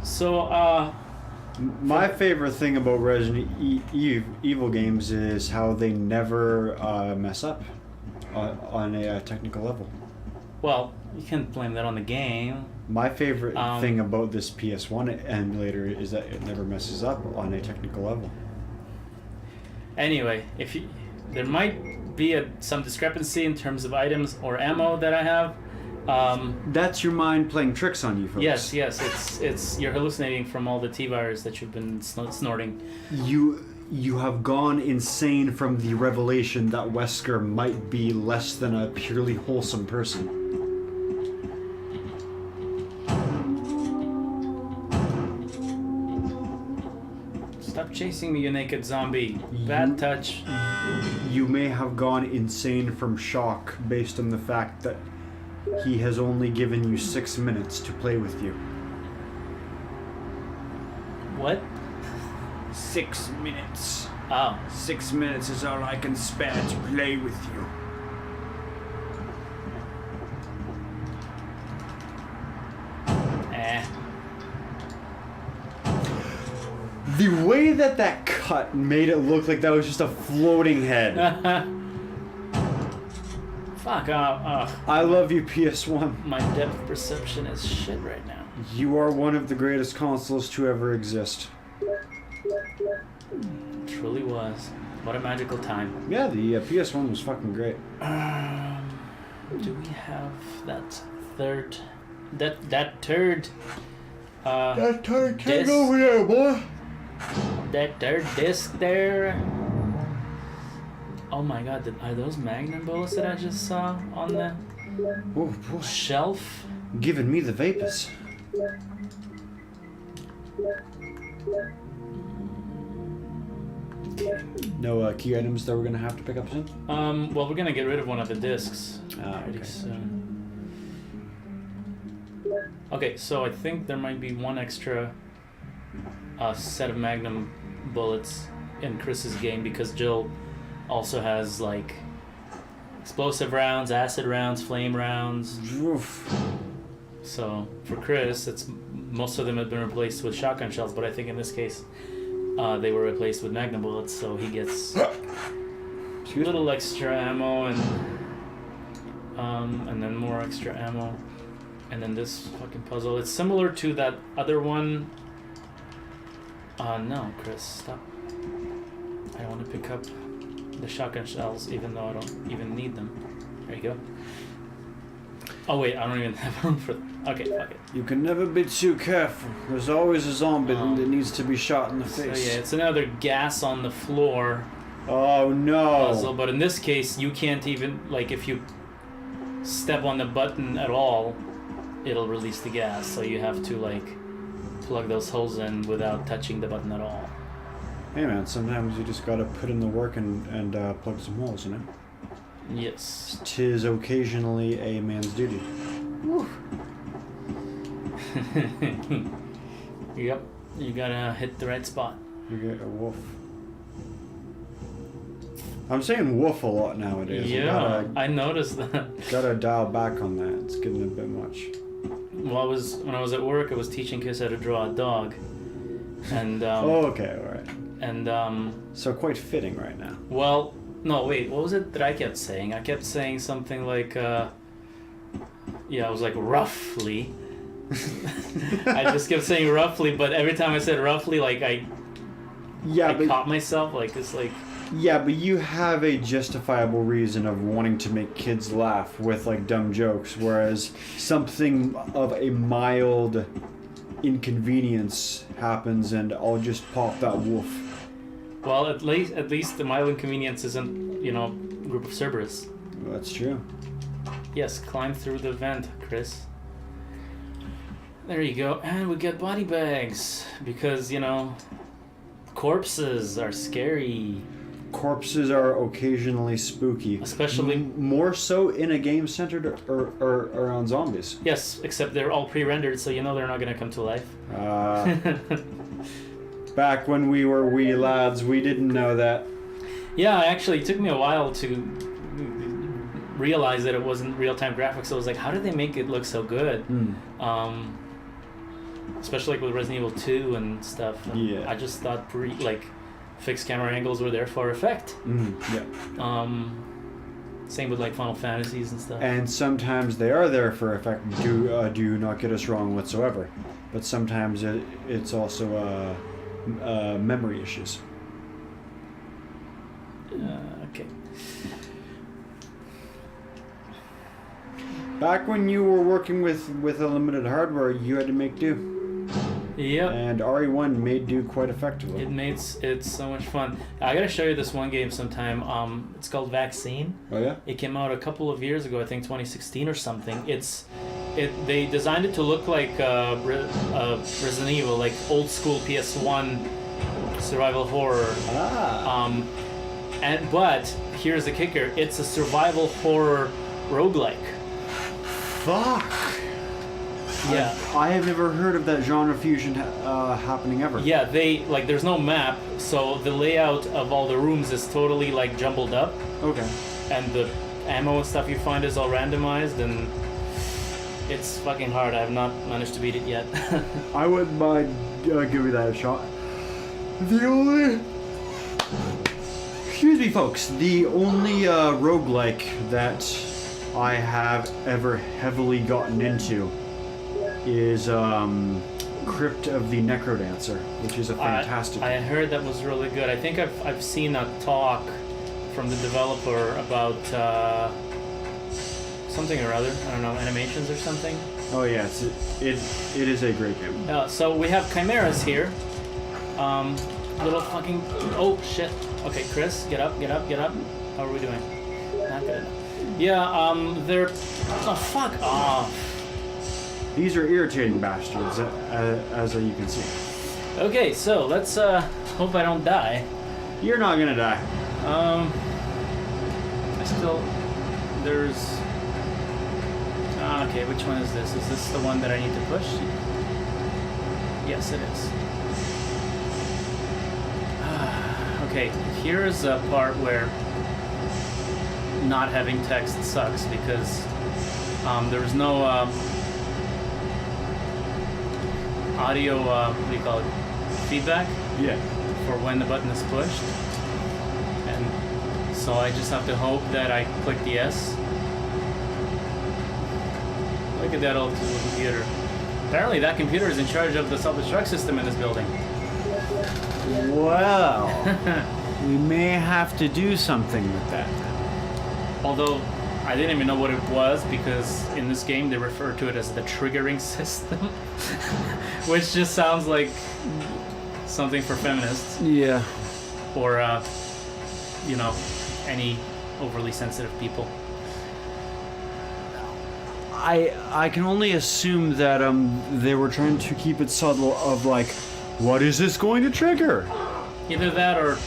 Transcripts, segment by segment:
So, my favorite thing about Resident Evil games is how they never mess up on a technical level. well, you can't blame that on the game. My favorite thing about this PS1 emulator is that it never messes up on a technical level. Anyway, there might be some discrepancy in terms of items or ammo that I have. That's your mind playing tricks on you, folks. Yes, it's you're hallucinating from all the T-virus that you've been snorting. You have gone insane from the revelation that Wesker might be less than a purely wholesome person. Stop chasing me, you naked zombie. Bad touch. You may have gone insane from shock based on the fact that he has only given you 6 minutes to play with you. What? 6 minutes. Oh. 6 minutes is all I can spare to play with you. The way that cut made it look like that was just a floating head. Fuck off. I love you, PS1. My depth perception is shit right now. You are one of the greatest consoles to ever exist. Truly was. What a magical time. Yeah, the PS1 was fucking great. Do we have that third... That turd... that turd can't disc? go over there, boy. That third disc there... Oh my god, are those Magnum bullets that I just saw on the boy. Shelf? Giving me the vapors. No key items that we're gonna have to pick up soon? Well, we're gonna get rid of one of the discs pretty okay. soon. Okay, so I think there might be one extra set of Magnum bullets in Chris's game because Jill also has like explosive rounds, acid rounds, flame rounds. Oof. So for Chris, most of them have been replaced with shotgun shells, but I think in this case they were replaced with Magnum bullets, so he gets a little extra ammo and then more extra ammo, and then this fucking puzzle. It's similar to that other one. No, Chris, stop. I don't want to pick up the shotgun shells, even though I don't even need them. There you go. Oh wait, I don't even have room for them. Okay, fuck it. You can never be too careful. There's always a zombie that needs to be shot in the face. So yeah, it's another gas on the floor Oh no. puzzle, but in this case, you can't even, like, if you step on the button at all, it'll release the gas, so you have to, like, plug those holes in without touching the button at all. Hey man, sometimes you just gotta put in the work and plug some holes, you know? Yes. 'Tis occasionally a man's duty. Yep, you gotta hit the right spot. You get a wolf. I'm saying wolf a lot nowadays. Yeah, I noticed that. Gotta dial back on that. It's getting a bit much. Well, when I was at work, I was teaching kids how to draw a dog, and oh, okay, all right. And so quite fitting right now. Well, no, wait, what was it that I kept saying? I kept saying something like, yeah, I was like roughly. I just kept saying roughly, but every time I said roughly, like I caught myself, like it's like. Yeah, but you have a justifiable reason of wanting to make kids laugh with like dumb jokes, whereas something of a mild inconvenience happens and I'll just pop that wolf. Well, at least the mild inconvenience isn't, you know, a group of Cerberus. Well, that's true. Yes, climb through the vent, Chris. There you go. And we get body bags because, you know, corpses are scary. Corpses are occasionally spooky. Especially... more so in a game centered or around zombies. Yes, except they're all pre-rendered, so you know they're not going to come to life. Back when we were wee lads, we didn't know that. Yeah, actually, it took me a while to realize that it wasn't real-time graphics. So I was like, how did they make it look so good? Especially like with Resident Evil 2 and stuff. And Yeah. I just thought fixed camera angles were there for effect. Yeah. Same with like Final Fantasies and stuff. And sometimes they are there for effect. Do not get us wrong whatsoever, but sometimes it's also memory issues. Okay. Back when you were working with a limited hardware, you had to make do. Yep. And RE1 made do quite effectively. It's so much fun. I gotta show you this one game sometime. It's called Vaccine. Oh yeah? It came out a couple of years ago, I think 2016 or something. They designed it to look like Resident Evil, like old school PS1 survival horror. But here's the kicker: it's a survival horror roguelike. Fuck. Yeah. I have never heard of that genre fusion happening ever. Yeah, there's no map, so the layout of all the rooms is totally like jumbled up. Okay. And the ammo and stuff you find is all randomized, and it's fucking hard. I have not managed to beat it yet. I wouldn't mind giving that a shot. Excuse me, folks. The only roguelike that I have ever heavily gotten into is Crypt of the Necrodancer, which is a fantastic I heard that was really good. I think I've seen a talk from the developer about something or other. I don't know, animations or something. Oh yeah, it is a great game. So we have chimeras here. Little fucking... Oh, shit. Okay, Chris, get up. How are we doing? Not good. Yeah, they're... Oh, fuck off. These are irritating bastards, as you can see. Okay, so let's hope I don't die. You're not gonna die. There's... okay, which one is this? Is this the one that I need to push? Yes, it is. Okay, here's a part where not having text sucks because there's no audio, what do you call it, feedback? Yeah. For when the button is pushed. And so I just have to hope that I click the S. Look at that old computer. Apparently that computer is in charge of the self-destruct system in this building. Well, we may have to do something with that. Although, I didn't even know what it was because in this game they refer to it as the triggering system. Which just sounds like something for feminists. Yeah. Or, any overly sensitive people. I can only assume that they were trying to keep it subtle of like, what is this going to trigger? Either that or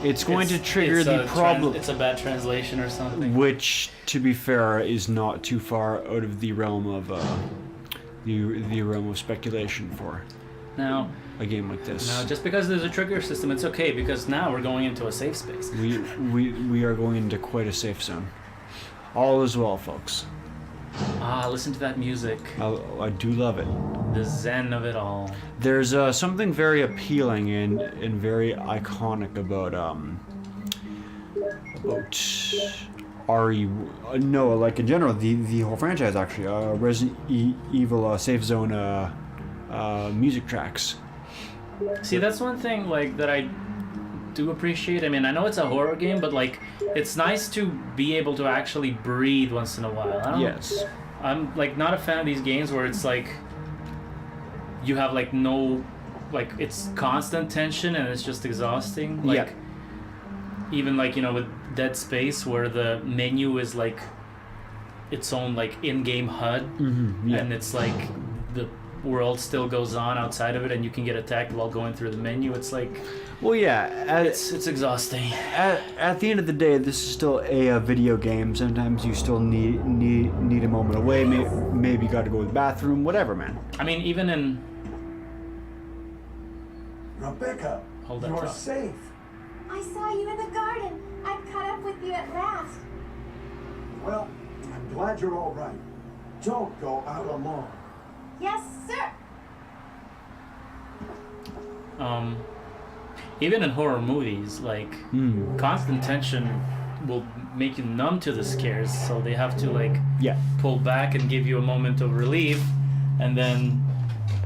it's going to trigger the problem. It's a bad translation or something. Which, to be fair, is not too far out of the realm of the realm of speculation for now a game like this. Now, just because there's a trigger system, it's okay because now we're going into a safe space. We are going into quite a safe zone. All is well, folks. Listen to that music. I do love it. The zen of it all. There's something very appealing and very iconic about RE. No, like in general, the whole franchise actually. Resident Evil safe zone music tracks. See, that's one thing like that I do appreciate. I mean, I know it's a horror game, but like, it's nice to be able to actually breathe once in a while. Yes. I'm like not a fan of these games where it's like you have like no, like it's constant tension and it's just exhausting. Like, yeah. Even like, with Dead Space where the menu is like its own like in-game HUD, yeah. and it's like the world still goes on outside of it and you can get attacked while going through the menu. It's like, well, yeah, it's exhausting. At the end of the day, this is still a video game. Sometimes you still need a moment away. Maybe you got to go to the bathroom, whatever, man. I mean, even in Rebecca, Hold that you're thought. safe. I saw you in the garden. I've caught up with you at last. Well, I'm glad you're all right. Don't go out alone. Yes, sir. Even in horror movies, like constant tension will make you numb to the scares, so they have to like pull back and give you a moment of relief, and then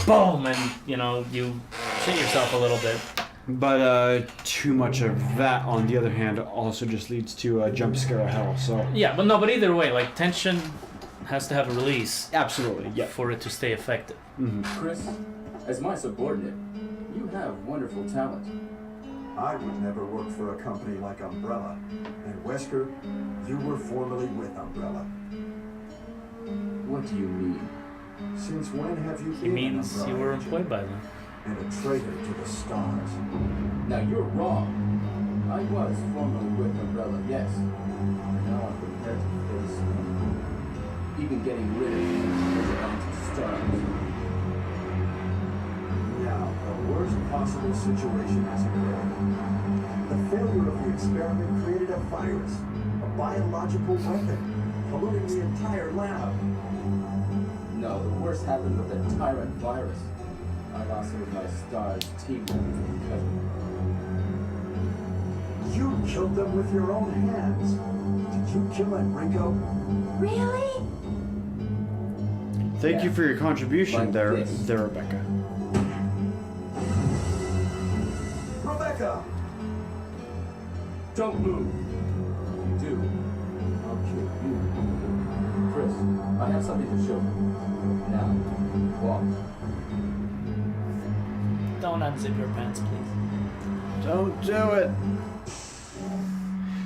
boom, and you shit yourself a little bit. But too much of that, on the other hand, also just leads to a jump scare of hell. So Yeah, but either way, like tension has to have a release absolutely, yeah. for it to stay effective. Chris, as my subordinate, you have wonderful talent. I would never work for a company like Umbrella. And Wesker, you were formerly with Umbrella. What do you mean? Since when have you He been means an Umbrella you were agent? employed by them. And a traitor to the stars. Now you're wrong. I was formerly with Umbrella, yes. Now I'm prepared to face even getting rid of you as an anti-stars. Now, the worst possible situation has occurred. The failure of the experiment created a virus, a biological weapon, polluting the entire lab. No, the worst happened with the Tyrant virus. I lost it with my stars team because You killed them with your own hands. Did you kill Enrico? Really? Thank you for your contribution Like there, this. Rebecca. Rebecca! don't move. If you do, I'll kill you. Chris, I have something to show you. Now, walk. Don't unzip your pants, please. Don't do it.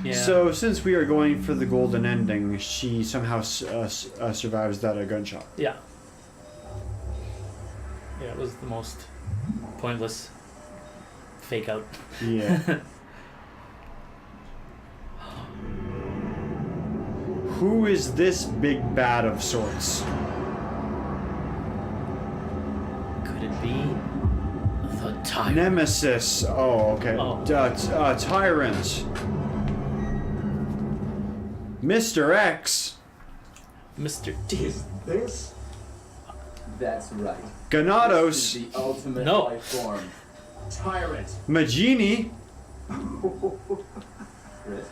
Yeah. So, since we are going for the golden ending, she somehow survives that gunshot. Yeah. Yeah, it was the most pointless fake out. Yeah. Who is this big bad of sorts? Could it be the Tyrant? Nemesis. Oh, okay. Oh. Tyrant. Mr. X. Mr. T. Is this? That's right. Ganados. This is the ultimate No. life form. Tyrant. Magini. Chris.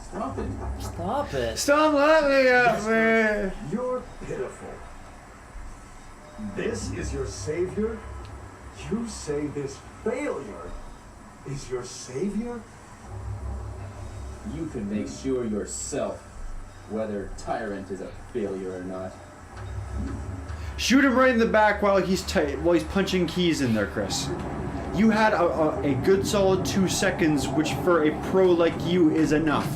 Stop it. Stop it. Stop laughing at me. You're pitiful. This is your savior? You say this failure is your savior? You can make sure yourself whether Tyrant is a failure or not. Shoot him right in the back while he's punching keys in there, Chris. You had a good solid 2 seconds, which for a pro like you is enough.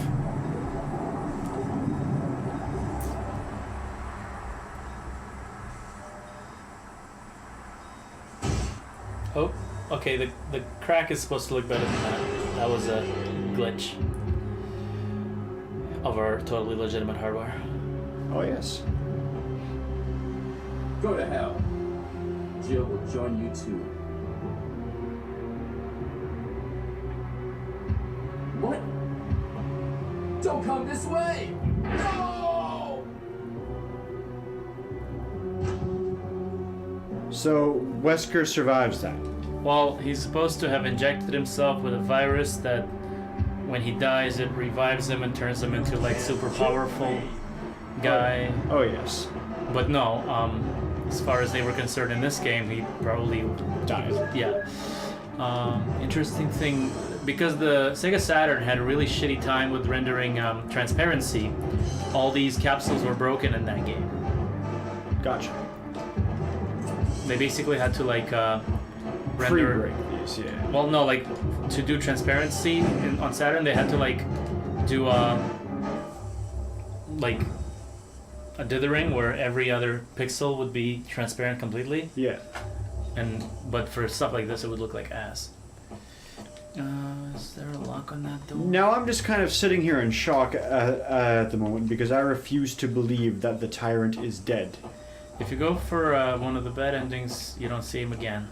Oh, okay, the crack is supposed to look better than that. That was a glitch of our totally legitimate hardware. Oh, yes. Go to hell. Jill will join you too. What? Don't come this way! No! So, Wesker survives that. Well, he's supposed to have injected himself with a virus that when he dies it revives him and turns him into like super powerful guy. Oh, yes. But no, as far as they were concerned in this game, he probably Died. Yeah. Interesting thing, because the Sega Saturn had a really shitty time with rendering transparency, all these capsules were broken in that game. Gotcha. They basically had to like Free render. break these, yeah. Well, no, like to do transparency on Saturn, they had to like do like a dithering where every other pixel would be transparent completely, Yeah. but for stuff like this, it would look like ass. Is there a lock on that door? Now I'm just kind of sitting here in shock at the moment because I refuse to believe that the tyrant is dead. If you go for one of the bad endings, you don't see him again.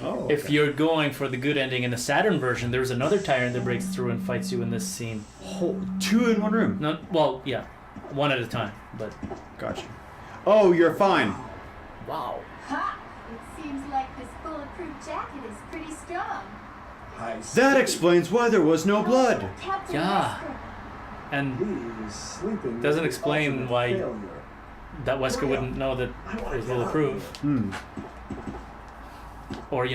Oh. If okay. you're going for the good ending in the Saturn version, there's another tyrant that breaks through and fights you in this scene. Two in one room. No, well, yeah, one at a time, but Gotcha. Oh, you're fine. wow. Ha! It seems like this bulletproof jacket is pretty strong. I see. That explains why there was no blood. Captain Yeah. Wesker. And He's sleeping. Doesn't with the explain ultimate why- failure. that Wesker wouldn't know that it was bulletproof. Hmm. Or,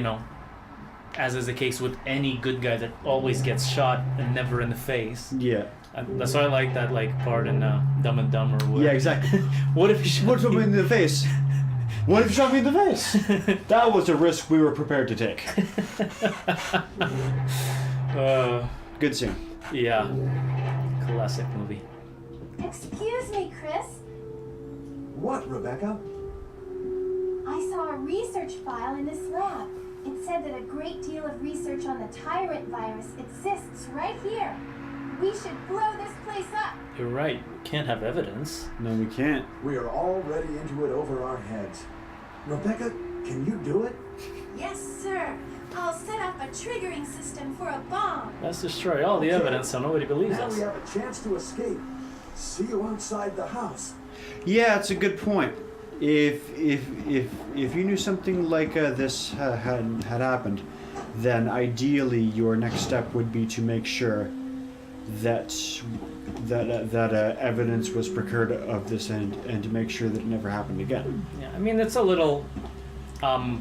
as is the case with any good guy that always gets shot and never in the face. Yeah. And that's why I like that part in Dumb and Dumber. Where, Yeah, exactly. What if he shot What me? me in the face? What if you shot me in the face? That was a risk we were prepared to take. Good scene. Yeah. Classic movie. Excuse me, Chris. What, Rebecca? I saw a research file in this lab. It said that a great deal of research on the tyrant virus exists right here. We should blow this place up. You're right. Can't have evidence. No, we can't. We are already into it over our heads. Rebecca, can you do it? Yes, sir. I'll set up a triggering system for a bomb. Let's destroy all the evidence so nobody believes Now us. we have a chance to escape. See you outside the house. Yeah, it's a good point. If you knew something like this had happened, then ideally your next step would be to make sure that evidence was procured of this and to make sure that it never happened again. Yeah, I mean, it's a little But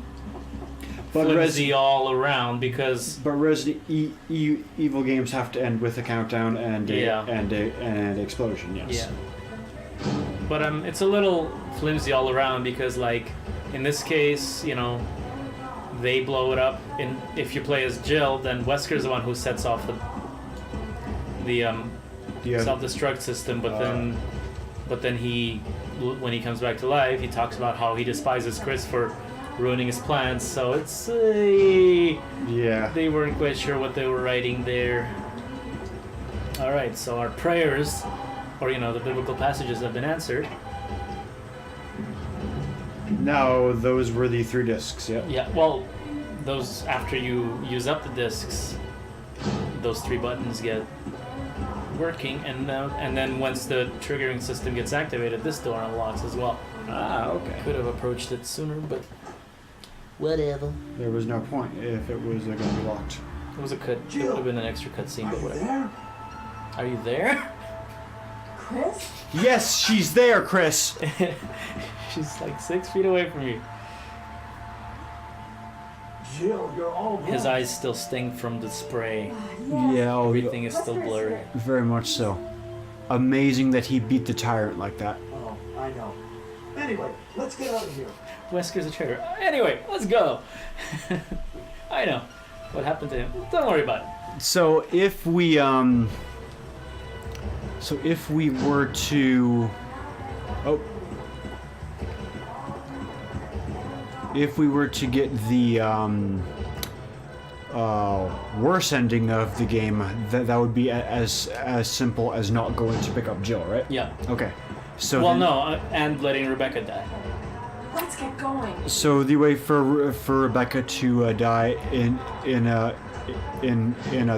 flimsy all around because Resident Evil games have to end with a countdown and an explosion. Yes. yeah. But it's a little flimsy all around because, like, in this case, they blow it up. And if you play as Jill, then Wesker's the one who sets off the self-destruct system. But then he, when he comes back to life, he talks about how he despises Chris for ruining his plans. So it's Yeah. they weren't quite sure what they were writing there. All right, so our prayers, or the biblical passages, have been answered. No, those were the 3 discs. Yeah. Yeah, well, those, after you use up the discs, those 3 buttons get working, and then once the triggering system gets activated, this door unlocks as well. Ah, okay. Could have approached it sooner, but whatever. There was no point if it was going to be locked. It was a cut. It would have been an extra cutscene, Are but you whatever. there? Are you there? Chris? Yes, she's there, Chris. She's like 6 feet away from you. Jill, you're all wrong. His eyes still sting from the spray. Yeah, Everything is still Wesker's blurry. here. very much so. Amazing that he beat the tyrant like that. Oh, I know. Anyway, let's get out of here. Wesker's a traitor. Anyway, let's go. I know what happened to him. Don't worry about it. So if we were to if we were to get the worse ending of the game, that would be as simple as not going to pick up Jill, right? Yeah. Okay. So Well, then- no, and letting Rebecca die. Let's get going. So the way for Rebecca to die in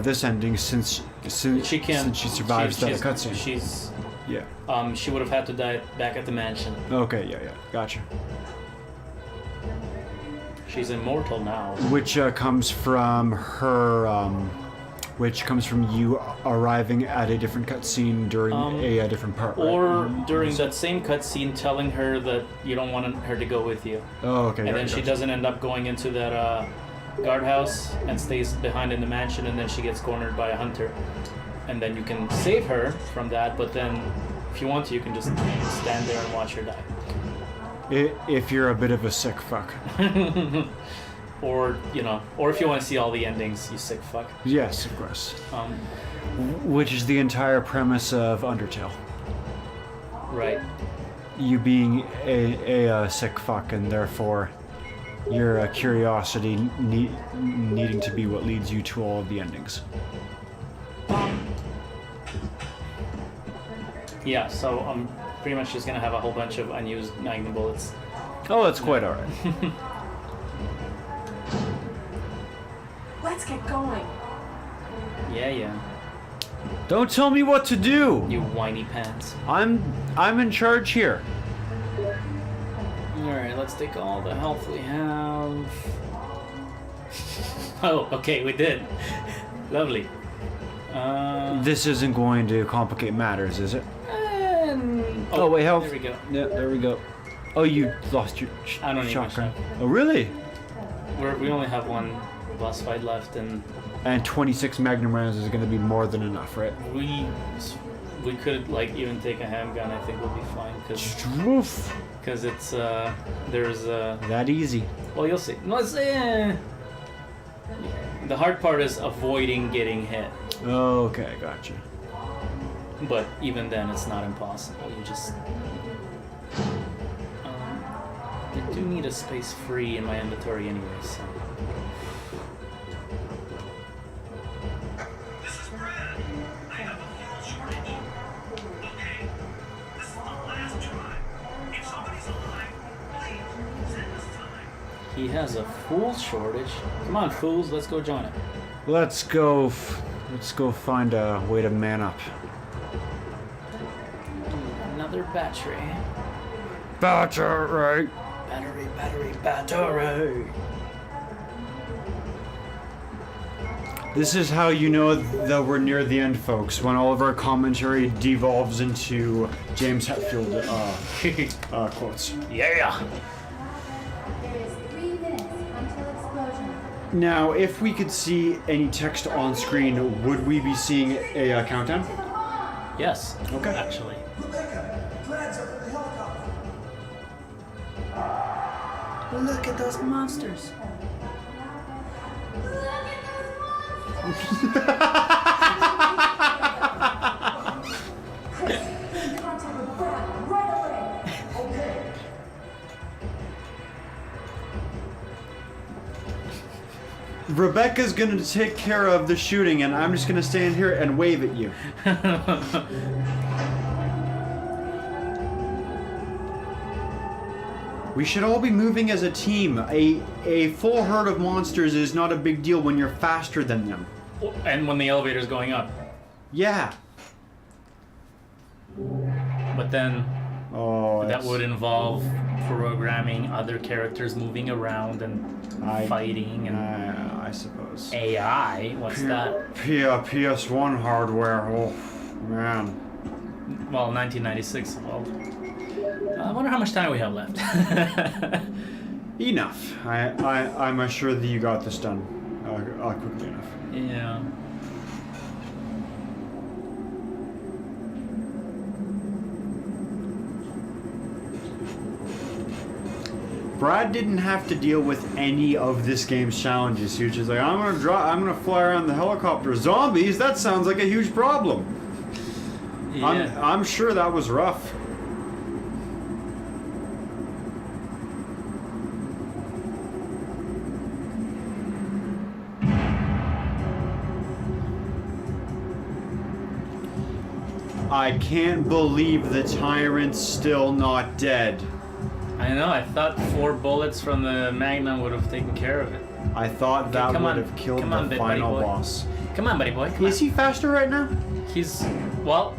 this ending, since She can't. since she survives that cutscene. She's. Yeah. She would have had to die back at the mansion. Okay. Yeah. Gotcha. She's immortal now. Which comes from her. Which comes from you arriving at a different cutscene during a different part, right? Or during that same cutscene, telling her that you don't want her to go with you, Oh, okay. and then she doesn't end up going into that guardhouse and stays behind in the mansion, and then she gets cornered by a hunter, and then you can save her from that. But then, if you want to, you can just stand there and watch her die. If you're a bit of a sick fuck. Or if you want to see all the endings, you sick fuck. Yes, of course. Which Which is the entire premise of Undertale. right. You being a sick fuck, and therefore your curiosity needing to be what leads you to all of the endings. Yeah, so I'm pretty much just gonna have a whole bunch of unused Magnum bullets. Oh, that's quite alright. Let's get going. Yeah. Don't tell me what to do. You whiny pants. I'm in charge here. Alright, let's take all the health we have. Oh, okay, we did. Lovely. This isn't going to complicate matters, is it? Oh, wait, health. There we go. Yeah, there we go. Oh, you lost your I don't need my shotgun. shotgun. Oh, really? We only have one boss fight left, and And 26 Magnum rounds is going to be more than enough, right? we could like even take a handgun. I think we'll be fine Woof. because it's there's That easy. well, you'll see. Let's say the hard part is avoiding getting hit, Okay, gotcha. but even then it's not impossible. You just I do need a space free in my inventory anyway, so. This is Brad. I have a fuel shortage. Okay, this is the last try. If somebody's alive, please send us time. He has a fool shortage. Come on, fools, let's go join him. Let's go find a way to man up. Another battery. Battery. Battery. This is how you know that we're near the end, folks, when all of our commentary devolves into James Hetfield quotes. Yeah. There is 3 minutes until explosion. Now, if we could see any text on screen, would we be seeing a countdown? Yes. Okay. Actually. Rebecca, Brad's up at the helicopter. Look at those monsters. Look at those monsters! In contact with Brad right away! Okay. Rebecca's gonna take care of the shooting, and I'm just gonna stand here and wave at you. We should all be moving as a team. A full herd of monsters is not a big deal when you're faster than them. And when the elevator's going up. Yeah. But then Oh, that that's- would involve programming other characters moving around and fighting and I suppose. AI. What's that? PS1 hardware. Oh, man. Well, 1996. Well, I wonder how much time we have left. Enough. I'm sure that you got this done quickly enough. Yeah. Brad didn't have to deal with any of this game's challenges. He was just like, I'm gonna fly around the helicopter. Zombies? That sounds like a huge problem. Yeah. I'm sure that was rough. I can't believe the tyrant's still not dead. I know. I thought 4 bullets from the Magnum would have taken care of it. I thought that come would on. have killed Come the on, buddy final boy. boss. Come on, buddy boy. Come Is he faster right now? on. He's well.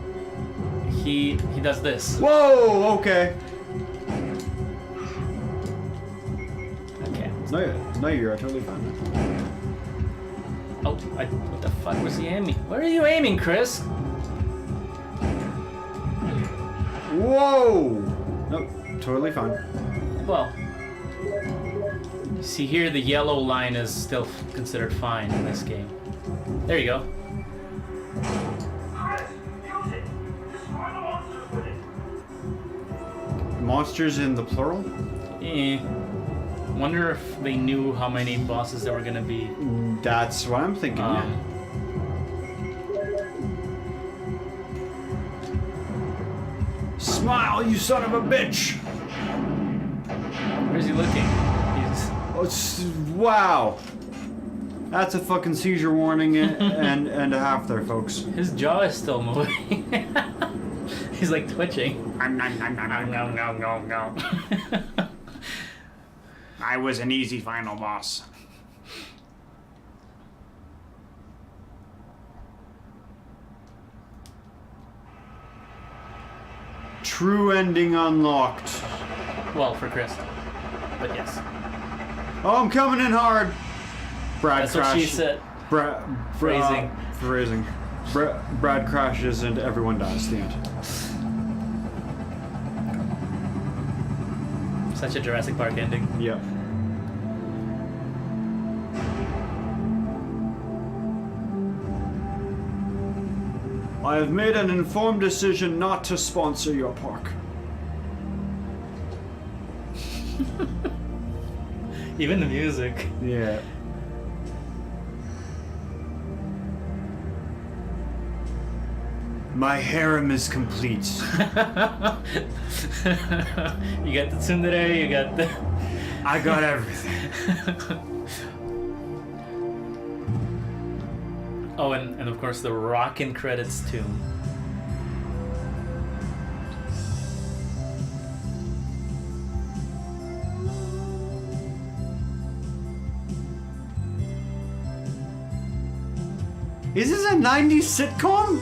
He does this. Whoa, okay. Okay. No, you're totally fine. Oh, what the fuck was he aiming? Where are you aiming, Chris? Whoa! Nope, totally fine. Well, see here, the yellow line is still considered fine in this game. There you go. Chris, use it. Destroy the monsters with it. Monsters in the plural? Wonder if they knew how many bosses there were gonna be. That's what I'm thinking. Yeah. Smile, you son of a bitch! Where's he looking? He's Oh, wow. That's a fucking seizure warning and a half there, folks. his jaw is still moving. He's like twitching. I was an easy final boss. True ending unlocked. Well, for Chris. But yes. Oh, I'm coming in hard. Brad That's what she said. Phrasing. Phrasing. Brad crashes and everyone dies. The end. Such a Jurassic Park ending. Yep. I have made an informed decision not to sponsor your park. Even the music. Yeah. My harem is complete. You got the tsundere, you got the... I got everything. Oh, and of course the rockin' credits too. Is this a 90s sitcom?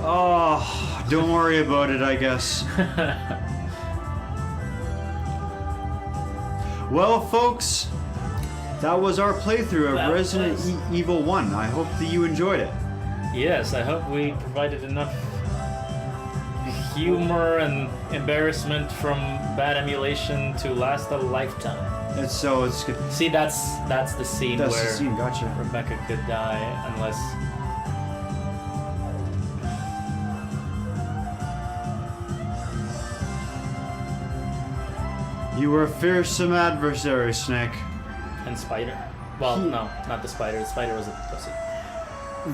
Oh, don't worry about it, I guess. Well, folks, that was our playthrough of That Resident was. Evil 1. I hope that you enjoyed it. Yes, I hope we provided enough humor and embarrassment from bad emulation to last a lifetime. It's good. See, that's the scene That's where the scene, gotcha. Rebecca could die unless... You were a fearsome adversary, Snake. And Spider. Well, no, not the Spider. The Spider was a pussy.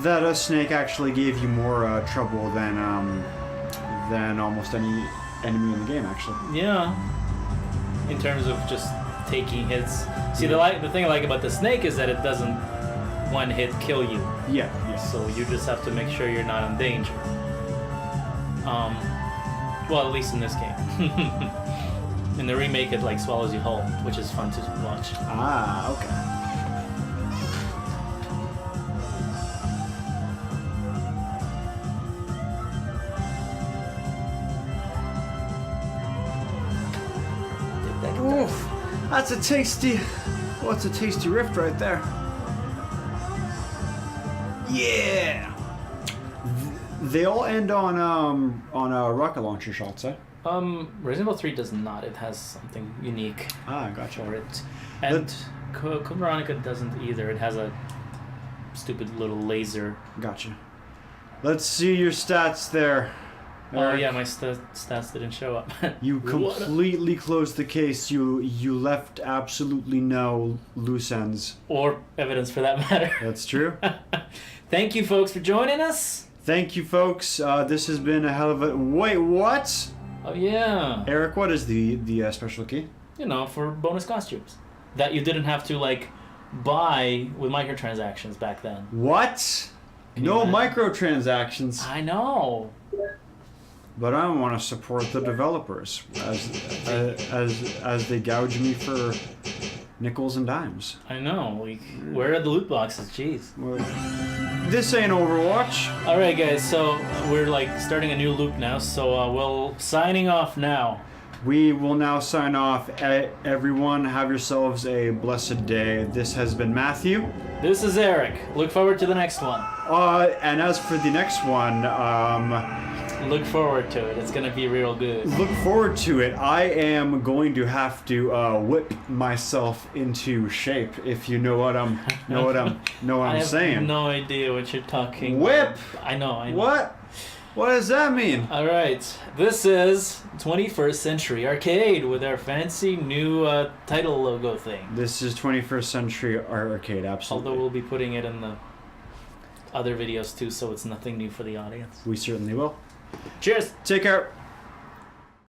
That Snake actually gave you more trouble than almost any enemy in the game, actually. Yeah. In terms of just taking hits. See, the thing I like about the Snake is that it doesn't one hit kill you. Yeah, yeah. So you just have to make sure you're not in danger. Well, at least in this game. In the remake, it like swallows you whole, which is fun to watch. Ah, okay. Oof, that's a tasty. What's a tasty rift right there? Yeah. They all end on rocket launcher shots, eh? Resident Evil 3 does not. It has something unique Ah, gotcha. for it. And Code Veronica doesn't either. It has a stupid little laser. Gotcha. Let's see your stats there. Oh Eric. yeah, my stats didn't show up. You What a- completely closed the case. You left absolutely no loose ends. Or evidence for that matter. That's true. Thank you folks for joining us. Thank you, folks. This has been a hell of a... Wait, what? Oh yeah. Eric, what is the special key? You know, for bonus costumes. That you didn't have to like buy with microtransactions back then. What? Can No you imagine? microtransactions. I know. But I want to support the developers as they gouge me for nickels and dimes. I know. Like, where are the loot boxes? Jeez. Well, this ain't Overwatch. All right, guys. So we're like starting a new loop now. So we'll signing off now. We will now sign off. Everyone, have yourselves a blessed day. This has been Matthew. This is Eric. Look forward to the next one. And as for the next one, Look forward to it. It's gonna be real good. look forward to it. I am going to have to whip myself into shape, if you know what I'm I have saying. no idea what you're talking. Whip. I know. What? What does that mean? All right. This is 21st Century Arcade with our fancy new title logo thing. This is 21st Century Arcade, absolutely. Although we'll be putting it in the other videos too, so it's nothing new for the audience. We certainly will. Cheers. Take care.